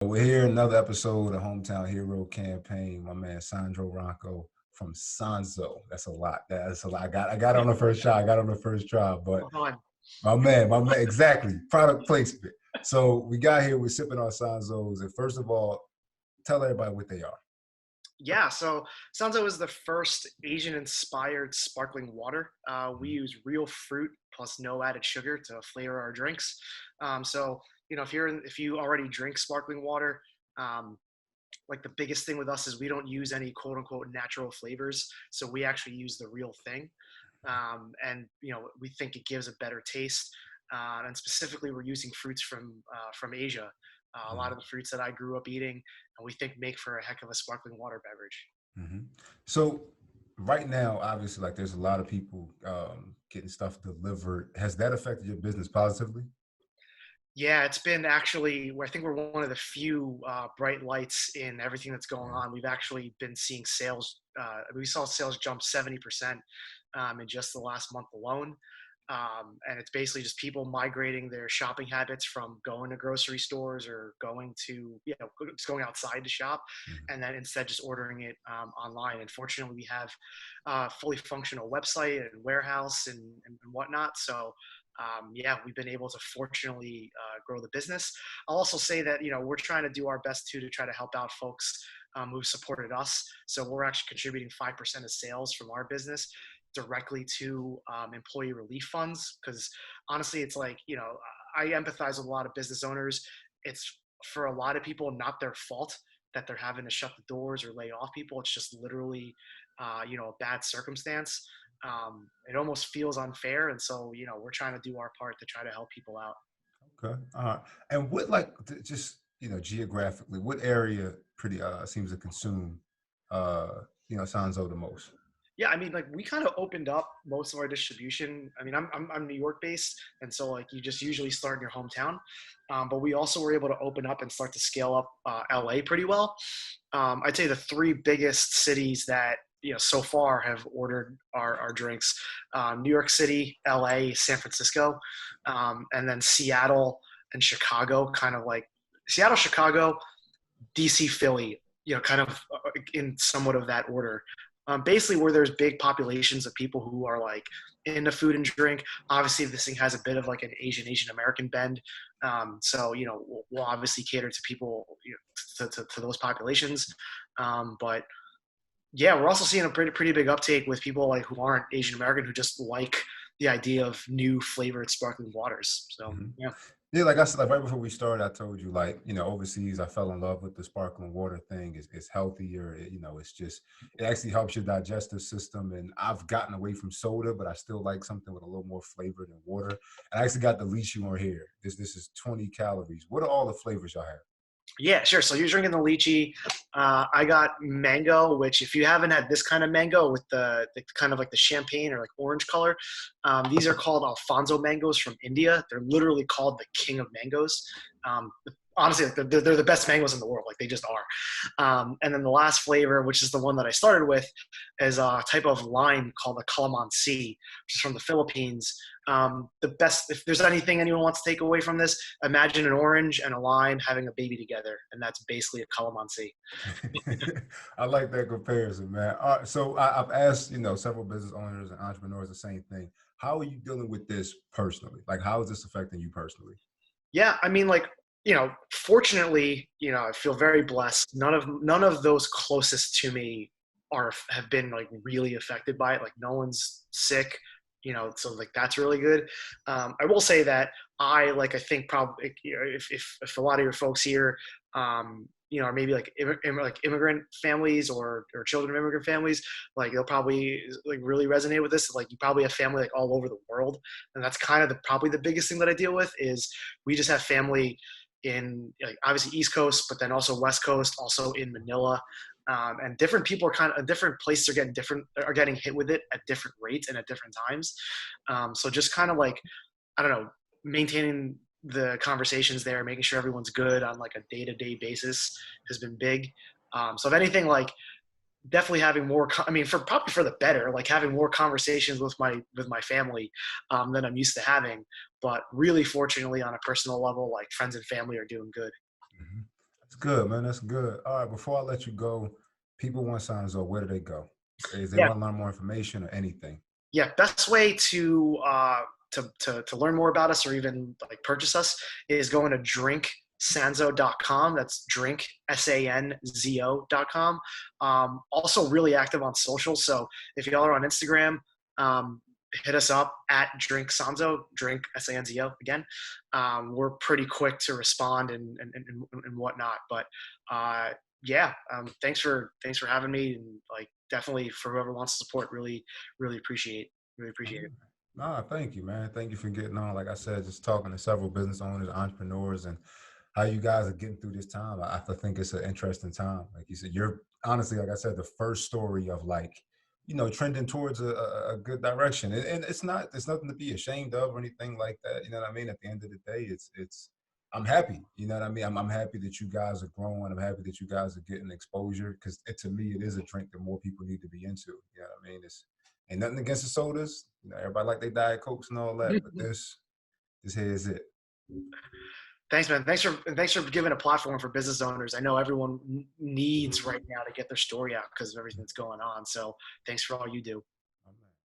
We're here another episode of Hometown Hero Campaign. My man Sandro Roco from Sanzo. That's a lot. That's a lot. I got on the first try. I got on the first try, but Hold on. my man, exactly. Product placement. So we got here. We're sipping on Sanzos, and first of all, tell everybody what they are. Yeah, so Sanzo is the first Asian-inspired sparkling water. We use real fruit plus no added sugar to flavor our drinks. If you already drink sparkling water, um, like the biggest thing with us is we don't use any quote unquote natural flavors. So we actually use the real thing, and we think it gives a better taste. And specifically, we're using fruits from Asia. A lot of the fruits that I grew up eating, and we think make for a heck of a sparkling water beverage. Mm-hmm. So right now, obviously, like there's a lot of people getting stuff delivered. Has that affected your business positively? Yeah, it's been actually, I think we're one of the few bright lights in everything that's going on. We've actually been seeing sales. We saw sales jump 70% in just the last month alone. And it's basically just people migrating their shopping habits from going to grocery stores or going to, just going outside to shop, Mhm. and then instead just ordering it online. And fortunately, we have a fully functional website and warehouse and whatnot. So yeah, we've been able to fortunately grow the business. I'll also say that we're trying to do our best too to try to help out folks who've supported us. So we're actually contributing 5% of sales from our business directly to employee relief funds, because honestly, it's like I empathize with a lot of business owners. It's for a lot of people not their fault that they're having to shut the doors or lay off people. It's just literally a bad circumstance. It almost feels unfair, and so we're trying to do our part to try to help people out. Okay. And what like just geographically, what area pretty seems to consume Sanzo the most? Yeah, I mean, like we kind of opened up most of our distribution. I mean, I'm New York based, and so like you just usually start in your hometown, but we also were able to open up and start to scale up LA pretty well. I'd say the three biggest cities that so far have ordered our drinks: New York City, LA, San Francisco, and then Seattle and Chicago. Kind of like Seattle, Chicago, DC, Philly. Kind of in somewhat of that order. Basically, where there's big populations of people who are like into food and drink. Obviously, this thing has a bit of like an Asian American bend. So we'll obviously cater to people, to those populations. But yeah, we're also seeing a pretty big uptake with people like who aren't Asian American, who just like the idea of new flavored sparkling waters. So Mhm. yeah. Yeah, like I said, like right before we started, I told you, like, overseas, I fell in love with the sparkling water thing. It's healthier. It's just, it actually helps your digestive system. And I've gotten away from soda, but I still like something with a little more flavor than water. And I actually got the lychee on here. This is 20 calories. What are all the flavors y'all have? Yeah, sure. So you're drinking the lychee. I got mango, which if you haven't had this kind of mango with the kind of like the champagne or like orange color, these are called Alfonso mangoes from India. They're literally called the king of mangoes. Um, Honestly, like, they're the best mangoes in the world. Like they just are. And then the last flavor, which is the one that I started with, is a type of lime called the calamansi, which is from the Philippines. The best, if there's anything anyone wants to take away from this, imagine an orange and a lime having a baby together, and that's basically a calamansi. I like that comparison, man. So I've asked, several business owners and entrepreneurs the same thing. How are you dealing with this personally? Like, how is this affecting you personally? Yeah, I mean, like fortunately, I feel very blessed. None of those closest to me have been like really affected by it. Like no one's sick, so like that's really good. I will say that I think probably if a lot of your folks here, or maybe like like immigrant families or children of immigrant families, like they'll probably like really resonate with this. Like you probably have family like all over the world, and that's kind of probably the biggest thing that I deal with is we just have family in like obviously East Coast, but then also West Coast, also in Manila. And different people are kind of different places are getting hit with it at different rates and at different times. So just kind of like, I don't know, maintaining the conversations there, making sure everyone's good on like a day-to-day basis has been big. So if anything, like definitely having more, I mean, for probably for the better, like having more conversations with my family than I'm used to having. But really, fortunately, on a personal level, like friends and family are doing good. Mhm. good, man. That's good. All right, before I let you go, people want Sanzo. Where do they go? If they Yeah, want to learn more information or anything. yeah. Best way to learn more about us or even like purchase us is going to drinksanzo.com. That's drink SANZO.com. Also really active on social. So if y'all are on Instagram, hit us up at drink sanzo, drink SANZO again. We're pretty quick to respond and whatnot. But yeah, thanks for having me, and like definitely for whoever wants to support, really appreciate it. Nah, thank you, man. Thank you for getting on. Like I said, just talking to several business owners, entrepreneurs, and how you guys are getting through this time. I think it's an interesting time. Like you said, you're honestly, like I said, the first story of like, trending towards a good direction. And it's nothing to be ashamed of or anything like that. You know what I mean? At the end of the day, I'm happy. You know what I mean? I'm happy that you guys are growing. I'm happy that you guys are getting exposure because to me, it is a drink that more people need to be into. You know what I mean? It's ain't nothing against the sodas. Everybody like they Diet Cokes and all that, but this here is it. Thanks, man. Thanks for giving a platform for business owners. I know everyone needs right now to get their story out because of everything that's going on. So thanks for all you do.